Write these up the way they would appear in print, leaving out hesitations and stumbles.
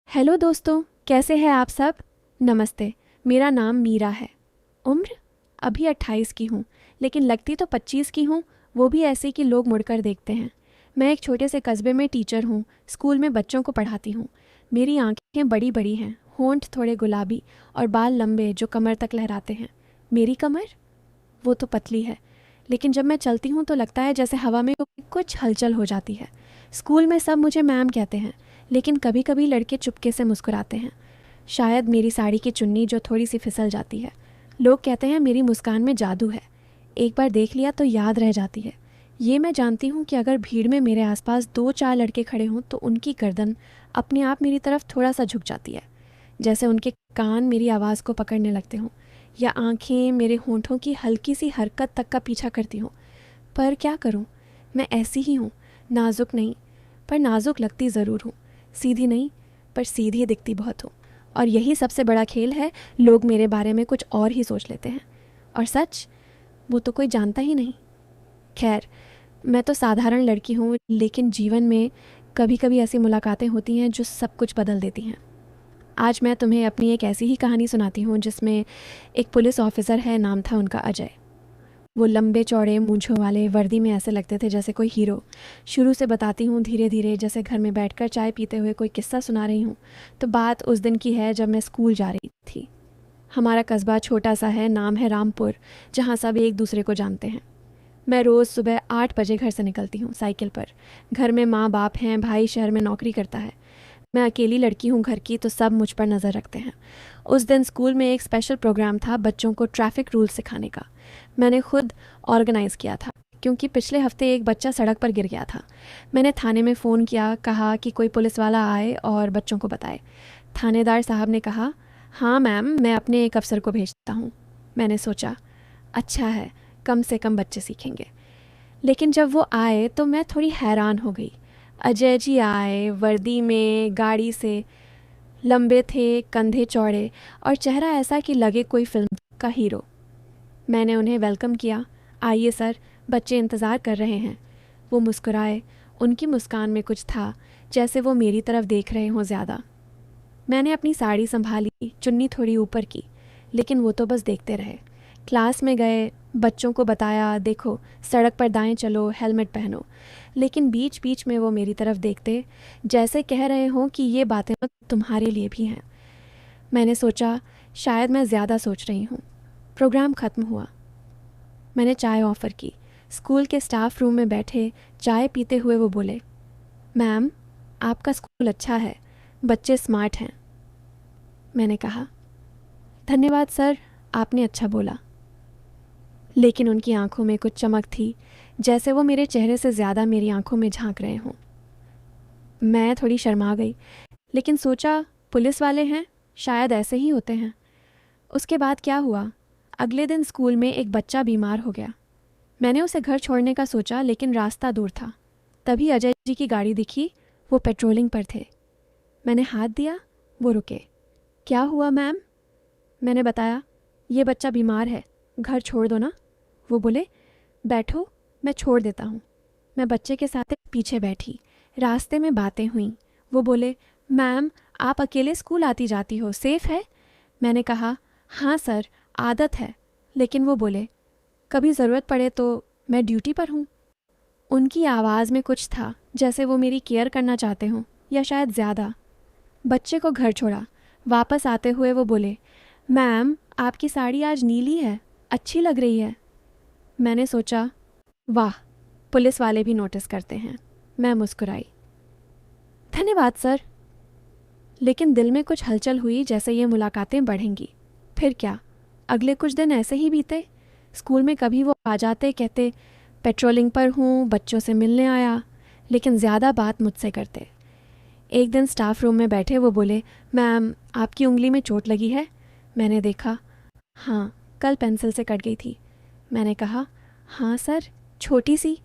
Hello दोस्तों, कैसे हैं आप सब। नमस्ते। मेरा नाम मीरा है। उम्र अभी 28 की हूँ, लेकिन लगती तो 25 की हूँ। वो भी ऐसे कि लोग मुड़कर देखते हैं। मैं एक छोटे से कस्बे में टीचर हूँ। स्कूल में बच्चों को पढ़ाती हूँ। मेरी आंखें बड़ी बड़ी हैं, होंठ थोड़े गुलाबी और बाल लंबे जो कमर तक लहराते हैं। मेरी कमर वो तो पतली है, लेकिन जब मैं चलती हूँ तो लगता है जैसे हवा में कुछ हलचल हो जाती है। स्कूल में सब मुझे मैम कहते हैं, लेकिन कभी कभी लड़के चुपके से मुस्कुराते हैं। शायद मेरी साड़ी की चुन्नी जो थोड़ी सी फिसल जाती है। लोग कहते हैं मेरी मुस्कान में जादू है। एक बार देख लिया तो याद रह जाती है। ये मैं जानती हूँ कि अगर भीड़ में मेरे आसपास दो चार लड़के खड़े हों तो उनकी गर्दन अपने आप मेरी तरफ थोड़ा सा झुक जाती है, जैसे उनके कान मेरी आवाज़ को पकड़ने लगते हों या आंखें मेरे होंठों की हल्की सी हरकत तक का पीछा करती हों। पर क्या करूं, मैं ऐसी ही हूं। नाजुक नहीं, पर नाजुक लगती ज़रूर हूं। सीधी नहीं, पर सीधी दिखती बहुत हूं। और यही सबसे बड़ा खेल है, लोग मेरे बारे में कुछ और ही सोच लेते हैं, और सच वो तो कोई जानता ही नहीं। खैर, मैं तो साधारण लड़की हूँ, लेकिन जीवन में कभी कभी ऐसी मुलाकातें होती हैं जो सब कुछ बदल देती हैं। आज मैं तुम्हें अपनी एक ऐसी ही कहानी सुनाती हूँ जिसमें एक पुलिस ऑफिसर है, नाम था उनका अजय। वो लंबे चौड़े मूंछों वाले, वर्दी में ऐसे लगते थे जैसे कोई हीरो। शुरू से बताती हूँ धीरे धीरे, जैसे घर में बैठकर चाय पीते हुए कोई किस्सा सुना रही हूँ। तो बात उस दिन की है जब मैं स्कूल जा रही थी। हमारा कस्बा छोटा सा है, नाम है रामपुर, जहाँ सब एक दूसरे को जानते हैं। मैं रोज़ सुबह 8 बजे घर से निकलती हूँ साइकिल पर। घर में माँ बाप हैं, भाई शहर में नौकरी करता है। मैं अकेली लड़की हूँ घर की, तो सब मुझ पर नज़र रखते हैं। उस दिन स्कूल में एक स्पेशल प्रोग्राम था बच्चों को ट्रैफिक रूल सिखाने का। मैंने खुद ऑर्गेनाइज़ किया था, क्योंकि पिछले हफ्ते एक बच्चा सड़क पर गिर गया था। मैंने थाने में फ़ोन किया, कहा कि कोई पुलिस वाला आए और बच्चों को बताए। थानेदार साहब ने कहा, हाँ मैम, मैं अपने एक अफसर को भेजता हूँ। मैंने सोचा, अच्छा है, कम से कम बच्चे सीखेंगे। लेकिन जब वो आए तो मैं थोड़ी हैरान हो गई। अजय जी आए, वर्दी में, गाड़ी से, लंबे थे, कंधे चौड़े, और चेहरा ऐसा कि लगे कोई फिल्म का हीरो। मैंने उन्हें वेलकम किया। आइए सर, बच्चे इंतज़ार कर रहे हैं। वो मुस्कुराए। उनकी मुस्कान में कुछ था, जैसे वो मेरी तरफ देख रहे हों ज़्यादा। मैंने अपनी साड़ी संभाली, चुन्नी थोड़ी ऊपर की, लेकिन वो तो बस देखते रहे। क्लास में गए, बच्चों को बताया, देखो सड़क पर दाएं चलो, हेलमेट पहनो। लेकिन बीच बीच में वो मेरी तरफ देखते, जैसे कह रहे हों कि ये बातें तो तुम्हारे लिए भी हैं। मैंने सोचा, शायद मैं ज़्यादा सोच रही हूँ। प्रोग्राम ख़त्म हुआ। मैंने चाय ऑफ़र की। स्कूल के स्टाफ रूम में बैठे चाय पीते हुए वो बोले, मैम, आपका स्कूल अच्छा है, बच्चे स्मार्ट हैं। मैंने कहा, धन्यवाद सर, आपने अच्छा बोला। लेकिन उनकी आंखों में कुछ चमक थी, जैसे वो मेरे चेहरे से ज़्यादा मेरी आंखों में झांक रहे हों। मैं थोड़ी शर्मा गई, लेकिन सोचा पुलिस वाले हैं, शायद ऐसे ही होते हैं। उसके बाद क्या हुआ, अगले दिन स्कूल में एक बच्चा बीमार हो गया। मैंने उसे घर छोड़ने का सोचा, लेकिन रास्ता दूर था। तभी अजय जी की गाड़ी दिखी। वो पेट्रोलिंग पर थे। मैंने हाथ दिया, वो रुके। क्या हुआ मैम? मैंने बताया, ये बच्चा बीमार है, घर छोड़ दो ना। वो बोले, बैठो, मैं छोड़ देता हूँ। मैं बच्चे के साथ पीछे बैठी। रास्ते में बातें हुईं। वो बोले, मैम, आप अकेले स्कूल आती जाती हो, सेफ है? मैंने कहा, हाँ सर, आदत है। लेकिन वो बोले, कभी ज़रूरत पड़े तो मैं ड्यूटी पर हूँ। उनकी आवाज़ में कुछ था, जैसे वो मेरी केयर करना चाहते हों, या शायद ज़्यादा। बच्चे को घर छोड़ा। वापस आते हुए वो बोले, मैम, आपकी साड़ी आज नीली है, अच्छी लग रही है। मैंने सोचा, वाह, पुलिस वाले भी नोटिस करते हैं। मैं मुस्कुराई, धन्यवाद सर। लेकिन दिल में कुछ हलचल हुई, जैसे ये मुलाकातें बढ़ेंगी। फिर क्या, अगले कुछ दिन ऐसे ही बीते। स्कूल में कभी वो आ जाते, कहते पेट्रोलिंग पर हूँ, बच्चों से मिलने आया, लेकिन ज़्यादा बात मुझसे करते। एक दिन स्टाफ रूम में बैठे वो बोले, मैम, आपकी उंगली में चोट लगी है? मैंने देखा, हाँ, कल पेंसिल से कट गई थी। मैंने कहा, हाँ सर, छोटी सी।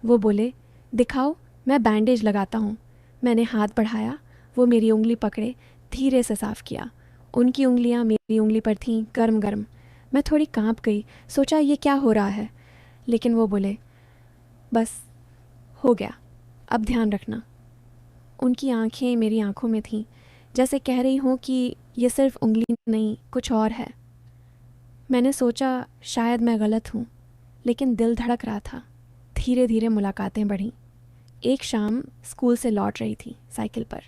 वो बोले, दिखाओ, मैं बैंडेज लगाता हूँ। मैंने हाथ बढ़ाया। वो मेरी उंगली पकड़े, धीरे से साफ़ किया। उनकी उंगलियाँ मेरी उंगली पर थीं, गर्म गर्म। मैं थोड़ी कांप गई, सोचा ये क्या हो रहा है। लेकिन वो बोले, बस हो गया, अब ध्यान रखना। उनकी आंखें मेरी आंखों में थीं, जैसे कह रही हूँ कि ये सिर्फ उंगली नहीं, कुछ और है। मैंने सोचा शायद मैं गलत हूँ, लेकिन दिल धड़क रहा था। धीरे धीरे मुलाकातें बढ़ीं। एक शाम स्कूल से लौट रही थी साइकिल पर।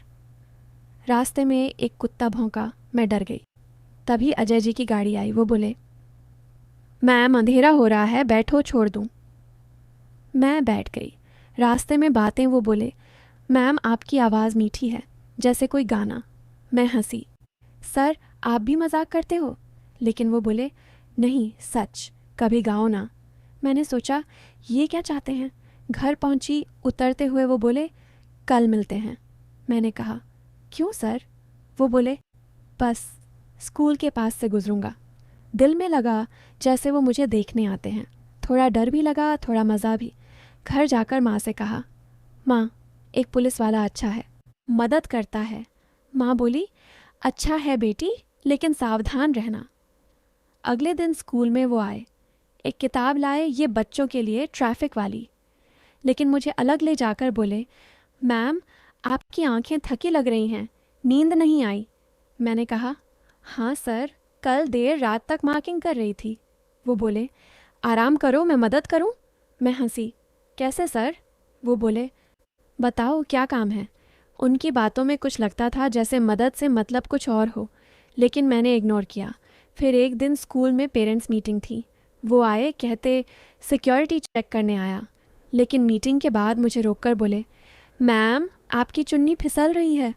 रास्ते में एक कुत्ता भौंका, मैं डर गई। तभी अजय जी की गाड़ी आई। वो बोले, मैम अंधेरा हो रहा है, बैठो, छोड़ दूँ। मैं बैठ गई। रास्ते में बातें। वो बोले, मैम आपकी आवाज़ मीठी है, जैसे कोई गाना। मैं हंसी, सर आप भी मजाक करते हो? लेकिन वो बोले, नहीं सच, कभी गाओ ना। मैंने सोचा ये क्या चाहते हैं। घर पहुंची। उतरते हुए वो बोले, कल मिलते हैं। मैंने कहा, क्यों सर? वो बोले, बस स्कूल के पास से गुजरूंगा। दिल में लगा जैसे वो मुझे देखने आते हैं। थोड़ा डर भी लगा, थोड़ा मज़ा भी। घर जाकर माँ से कहा, माँ एक पुलिस वाला अच्छा है, मदद करता है। माँ बोली, अच्छा है बेटी, लेकिन सावधान रहना। अगले दिन स्कूल में वो आए। एक किताब लाए, ये बच्चों के लिए, ट्रैफिक वाली। लेकिन मुझे अलग ले जाकर बोले, मैम आपकी आंखें थकी लग रही हैं, नींद नहीं आई। मैंने कहा, हाँ सर, कल देर रात तक मार्किंग कर रही थी। वो बोले, आराम करो, मैं मदद करूं? मैं हंसी, कैसे सर? वो बोले, बताओ क्या काम है? उनकी बातों में कुछ लगता था जैसे मदद से मतलब कुछ और हो, लेकिन मैंने इग्नोर किया। फिर एक दिन स्कूल में पेरेंट्स मीटिंग थी। वो आए, कहते सिक्योरिटी चेक करने आया। लेकिन मीटिंग के बाद मुझे रोककर बोले, मैम आपकी चुन्नी फिसल रही है।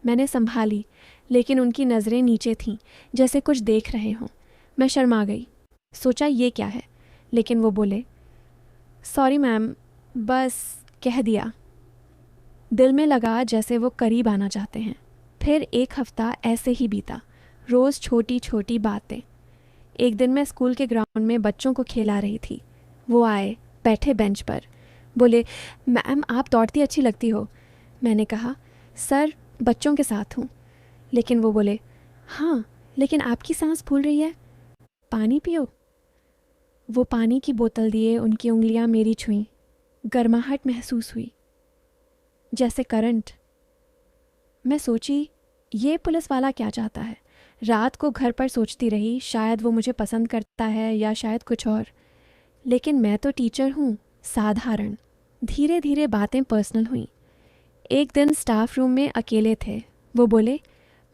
मैंने संभाली, लेकिन उनकी नज़रें नीचे थीं, जैसे कुछ देख रहे हों। मैं शर्मा गई। सोचा ये क्या है, लेकिन वो बोले, सॉरी मैम, बस कह दिया। दिल में लगा जैसे वो करीब आना चाहते हैं। फिर एक हफ्ता ऐसे ही बीता, रोज़ छोटी छोटी बातें। एक दिन मैं स्कूल के ग्राउंड में बच्चों को खेला रही थी। वो आए, बैठे बेंच पर। बोले, मैम आप दौड़ती अच्छी लगती हो। मैंने कहा, सर बच्चों के साथ हूँ। लेकिन वो बोले, हाँ लेकिन आपकी सांस फूल रही है, पानी पियो। वो पानी की बोतल दिए, उनकी उंगलियां मेरी छुईं। गर्माहट महसूस हुई, जैसे करंट। मैं सोची ये पुलिस वाला क्या चाहता है। रात को घर पर सोचती रही, शायद वो मुझे पसंद करता है या शायद कुछ और। लेकिन मैं तो टीचर हूँ, साधारण। धीरे धीरे बातें पर्सनल हुईं। एक दिन स्टाफ रूम में अकेले थे। वो बोले,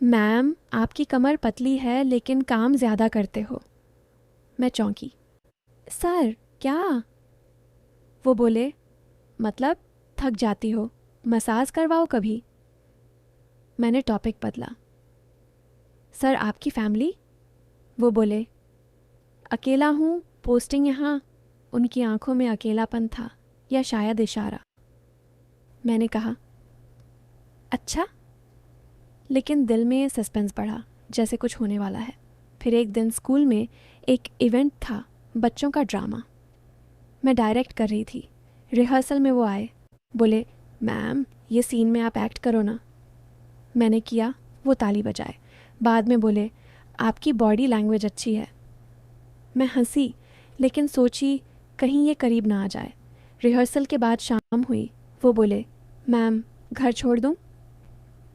मैम आपकी कमर पतली है लेकिन काम ज़्यादा करते हो। मैं चौंकी, सर क्या? वो बोले, मतलब थक जाती हो, मसाज करवाओ कभी। मैंने टॉपिक बदला, सर आपकी फैमिली? वो बोले, अकेला हूँ, पोस्टिंग यहाँ। उनकी आंखों में अकेलापन था, या शायद इशारा। मैंने कहा, अच्छा। लेकिन दिल में सस्पेंस बढ़ा, जैसे कुछ होने वाला है। फिर एक दिन स्कूल में एक इवेंट था, बच्चों का ड्रामा। मैं डायरेक्ट कर रही थी। रिहर्सल में वो आए, बोले, मैम ये सीन में आप एक्ट करो ना। मैंने किया। वो ताली बजाए। बाद में बोले, आपकी बॉडी लैंग्वेज अच्छी है। मैं हंसी, लेकिन सोची कहीं ये करीब ना आ जाए। रिहर्सल के बाद शाम हुई। वो बोले, मैम घर छोड़ दूँ?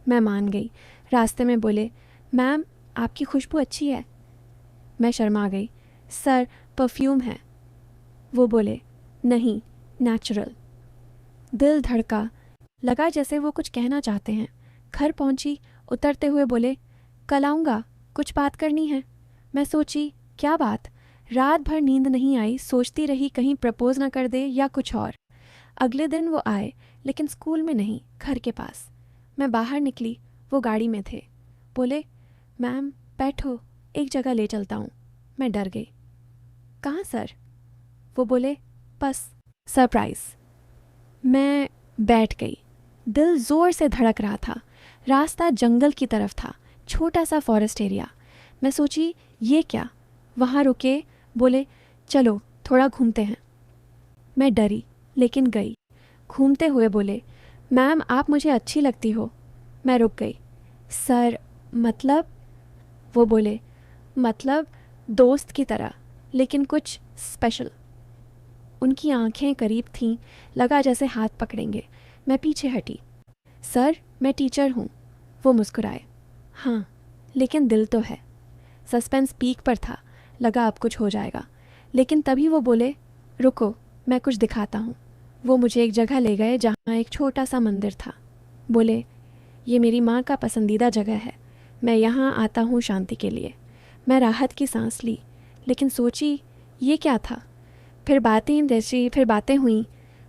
मैं मान गई। रास्ते में बोले, मैम आपकी खुशबू अच्छी है। मैं शर्मा गई, सर परफ्यूम है। वो बोले, नहीं नेचुरल। दिल धड़का, लगा जैसे वो कुछ कहना चाहते हैं। घर पहुंची। उतरते हुए बोले, कल आऊँगा, कुछ बात करनी है। मैं सोची क्या बात। रात भर नींद नहीं आई, सोचती रही कहीं प्रपोज ना कर दे या कुछ और। अगले दिन वो आए, लेकिन स्कूल में नहीं, घर के पास। मैं बाहर निकली, वो गाड़ी में थे। बोले, मैम बैठो, एक जगह ले चलता हूँ। मैं डर गई, कहाँ सर? वो बोले, बस सरप्राइज़। मैं बैठ गई। दिल ज़ोर से धड़क रहा था। रास्ता जंगल की तरफ था, छोटा सा फॉरेस्ट एरिया। मैं सोची ये क्या। वहाँ रुके। बोले, चलो थोड़ा घूमते हैं। मैं डरी, लेकिन गई। घूमते हुए बोले, मैम आप मुझे अच्छी लगती हो। मैं रुक गई, सर मतलब? वो बोले, मतलब दोस्त की तरह, लेकिन कुछ स्पेशल। उनकी आंखें करीब थीं, लगा जैसे हाथ पकड़ेंगे। मैं पीछे हटी, सर मैं टीचर हूँ। वो मुस्कुराए, हाँ, लेकिन दिल तो है। सस्पेंस पीक पर था, लगा अब कुछ हो जाएगा, लेकिन तभी वो बोले, रुको, मैं कुछ दिखाता हूँ। वो मुझे एक जगह ले गए जहाँ एक छोटा सा मंदिर था। बोले, ये मेरी माँ का पसंदीदा जगह है, मैं यहाँ आता हूँ शांति के लिए। मैं राहत की सांस ली, लेकिन सोची ये क्या था। फिर बातें हुई।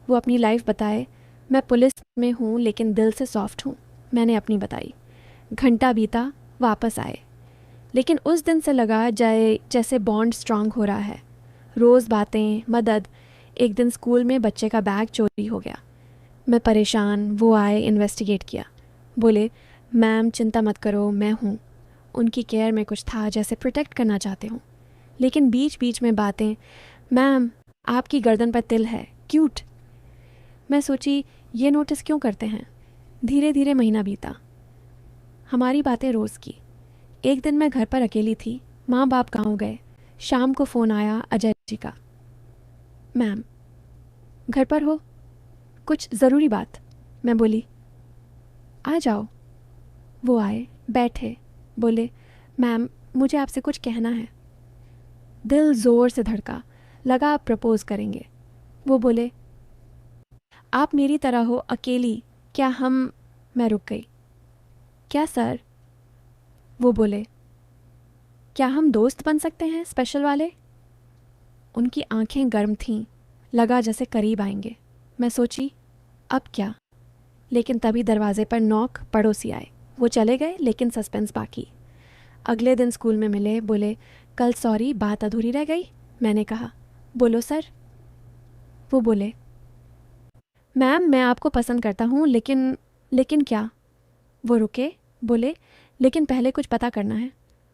वो अपनी लाइफ बताए। मैं पुलिस में हूँ लेकिन दिल से सॉफ्ट हूँ, मैंने अपनी बताई। घंटा बीता, वापस आए, लेकिन उस दिन से लगा जाए जैसे बॉन्ड स्ट्रांग हो रहा है। रोज़ बातें, मदद। एक दिन स्कूल में बच्चे का बैग चोरी हो गया। मैं परेशान, वो आए, इन्वेस्टिगेट किया। बोले, मैम चिंता मत करो, मैं हूँ। उनकी केयर में कुछ था, जैसे प्रोटेक्ट करना चाहते हूँ। लेकिन बीच बीच में बातें, मैम आपकी गर्दन पर तिल है, क्यूट। मैं सोची ये नोटिस क्यों करते हैं। धीरे धीरे महीना बीता, हमारी बातें रोज़ की। एक दिन मैं घर पर अकेली थी, माँ बाप गाँव गए। शाम को फ़ोन आया अजय जी का। मैम घर पर हो, कुछ ज़रूरी बात। मैं बोली, आ जाओ। वो आए, बैठे, बोले, मैम मुझे आपसे कुछ कहना है। दिल ज़ोर से धड़का, लगा आप प्रपोज़ करेंगे। वो बोले, आप मेरी तरह हो, अकेली, क्या हम। मैं रुक गई। क्या सर। वो बोले, क्या हम दोस्त बन सकते हैं, स्पेशल वाले। उनकी आंखें गर्म थीं, लगा जैसे करीब आएंगे। मैं सोची अब क्या, लेकिन तभी दरवाजे पर नॉक, पड़ोसी आए। वो चले गए, लेकिन सस्पेंस बाकी। अगले दिन स्कूल में मिले, बोले, कल सॉरी, बात अधूरी रह गई। मैंने कहा, बोलो सर। वो बोले, मैम मैं आपको पसंद करता हूँ, लेकिन क्या। वो रुके, बोले, लेकिन पहले कुछ पता करना है।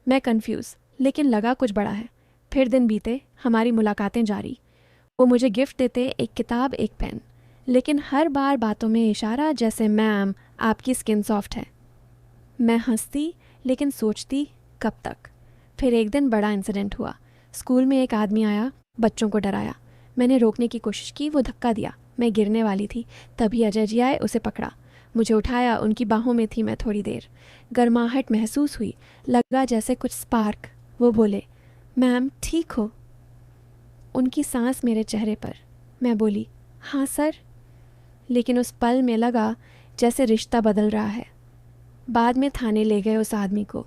मैं कंफ्यूज, लेकिन लगा कुछ बड़ा है। फिर दिन बीते, हमारी मुलाकातें जारी। वो मुझे गिफ्ट देते, एक किताब, एक पेन, लेकिन हर बार बातों में इशारा, जैसे मैम आपकी स्किन सॉफ्ट है। मैं हंसती, लेकिन सोचती कब तक। फिर एक दिन बड़ा इंसिडेंट हुआ। स्कूल में एक आदमी आया, बच्चों को डराया। मैंने रोकने की कोशिश की, वो धक्का दिया। मैं गिरने वाली थी, तभी अजय जी आए, उसे पकड़ा, मुझे उठाया। उनकी बाहों में थी मैं थोड़ी देर। गर्माहट महसूस हुई, लगा जैसे कुछ स्पार्क। वो बोले, मैम ठीक हो। उनकी सांस मेरे चेहरे पर। मैं बोली, हाँ सर। लेकिन उस पल में लगा जैसे रिश्ता बदल रहा है। बाद में थाने ले गए उस आदमी को।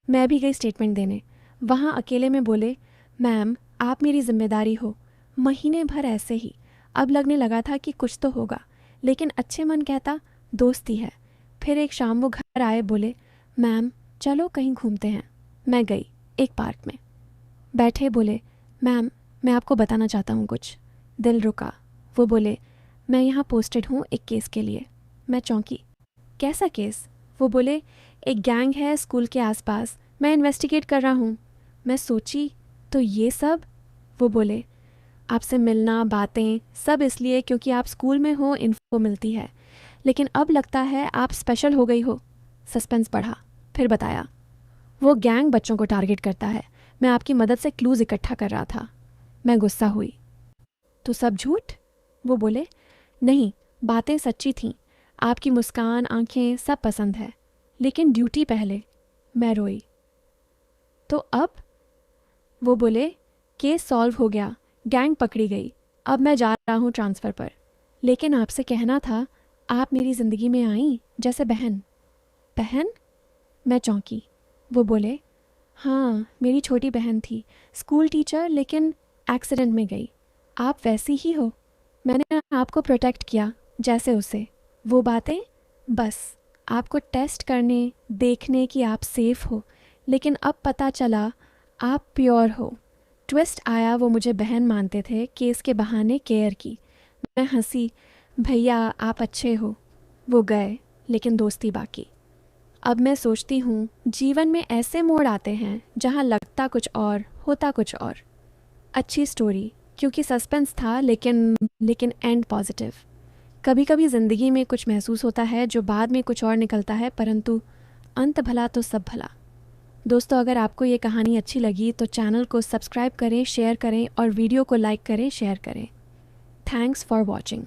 मैं भी गई स्टेटमेंट देने। वहाँ अकेले में बोले, मैम आप मेरी जिम्मेदारी हो। महीने भर ऐसे ही। अब लगने लगा था कि कुछ तो होगा, लेकिन अच्छे मन कहता दोस्ती है। फिर एक शाम वो घर आए, बोले, मैम चलो कहीं घूमते हैं। मैं गई, एक पार्क में बैठे। बोले, मैम मैं आपको बताना चाहता हूँ कुछ। दिल रुका। वो बोले, मैं यहाँ पोस्टेड हूँ एक केस के लिए। मैं चौंकी, कैसा केस। वो बोले, एक गैंग है स्कूल के आसपास, मैं इन्वेस्टिगेट कर रहा हूँ। मैं सोची, तो ये सब। वो बोले, आपसे मिलना, बातें, सब इसलिए क्योंकि आप स्कूल में हो, इन्फो मिलती है, लेकिन अब लगता है आप स्पेशल हो गई हो। सस्पेंस बढ़ा। फिर बताया, वो गैंग बच्चों को टारगेट करता है, मैं आपकी मदद से क्लूज़ इकट्ठा कर रहा था। मैं गुस्सा हुई, तो सब झूठ। वो बोले, नहीं, बातें सच्ची थीं, आपकी मुस्कान, आंखें, सब पसंद है, लेकिन ड्यूटी पहले। मैं रोई। तो अब। वो बोले, केस सॉल्व हो गया, गैंग पकड़ी गई, अब मैं जा रहा हूँ ट्रांसफ़र पर, लेकिन आपसे कहना था, आप मेरी ज़िंदगी में आई जैसे बहन। बहन। मैं चौंकी। वो बोले, हाँ मेरी छोटी बहन थी, स्कूल टीचर, लेकिन एक्सीडेंट में गई। आप वैसी ही हो, मैंने आपको प्रोटेक्ट किया जैसे उसे। वो बातें, बस आपको टेस्ट करने, देखने कि आप सेफ हो, लेकिन अब पता चला आप प्योर हो। ट्विस्ट आया, वो मुझे बहन मानते थे, केस के बहाने केयर की। मैं हंसी, भैया आप अच्छे हो। वो गए, लेकिन दोस्ती बाकी। अब मैं सोचती हूँ, जीवन में ऐसे मोड़ आते हैं जहाँ लगता कुछ और, होता कुछ और। अच्छी स्टोरी, क्योंकि सस्पेंस था, लेकिन एंड पॉजिटिव। कभी कभी ज़िंदगी में कुछ महसूस होता है जो बाद में कुछ और निकलता है, परंतु अंत भला तो सब भला। दोस्तों, अगर आपको ये कहानी अच्छी लगी तो चैनल को सब्सक्राइब करें, शेयर करें और वीडियो को लाइक करें, शेयर करें। Thanks for watching.